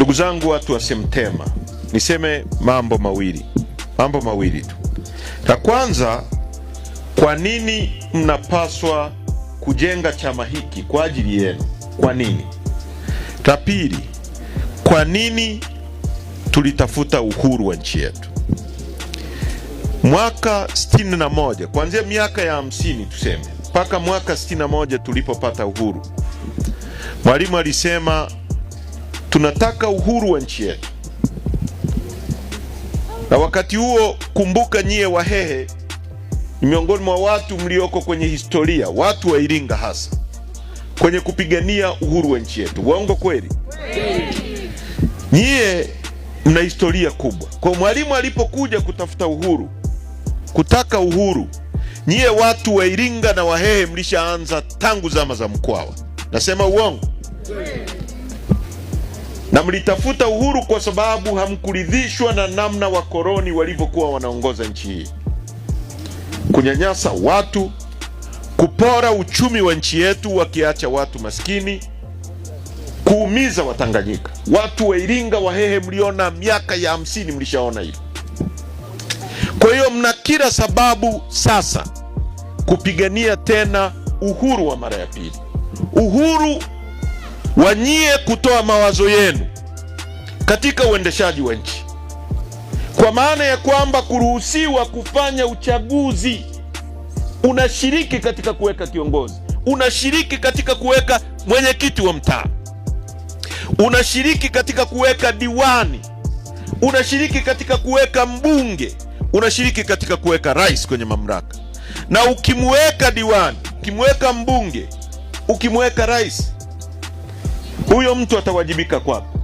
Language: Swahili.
Ndugu zangu watu wa Semtema, niseme mambo mawili tu. La kwanza, kwa nini mnapaswa kujenga chama hiki kwa ajili yenu? Kwa nini? La pili, kwa nini tulitafuta uhuru wa nchi yetu? Mwaka 61, kuanzia miaka ya 50 tuseme, mpaka mwaka 61 tulipopata uhuru, Mwalimu alisema tunataka uhuru wa nchi yetu. Na wakati huo, kumbuka, nyie Wahehe ni miongoni mwa watu mlioko kwenye historia, watu wa Iringa hasa, kwenye kupigania uhuru wa nchi yetu. Uongo kweli? Nyie mna historia kubwa. Kwa Mwalimu alipokuja kutafuta uhuru, kutaka uhuru, nyie watu wa Iringa na Wahehe mlishaanza tangu zama za Mkwawa. Nasema uongo? Na mlitafuta uhuru kwa sababu hamkuridhishwa na namna wakoloni walivyokuwa wanaongoza nchi hii, kunyanyasa watu, kupora uchumi wa nchi yetu wakiacha watu maskini, kuumiza Watanganyika. Watu wa Iringa, Wahehe, mliona miaka ya 50, mlishaona hilo. Kwa hiyo mna kila sababu sasa kupigania tena uhuru wa mara ya pili, uhuru wa nyie kutoa mawazo yenu katika uendeshaji wa nchi, kwa maana ya kwamba kuruhusiwa kufanya uchaguzi. Unashiriki katika kuweka kiongozi, unashiriki katika kuweka mwenyekiti wa mtaa, unashiriki katika kuweka diwani, unashiriki katika kuweka mbunge, unashiriki katika kuweka rais kwenye mamlaka. Na ukimweka diwani, ukimweka mbunge, ukimweka rais, huyo mtu atawajibika kwako.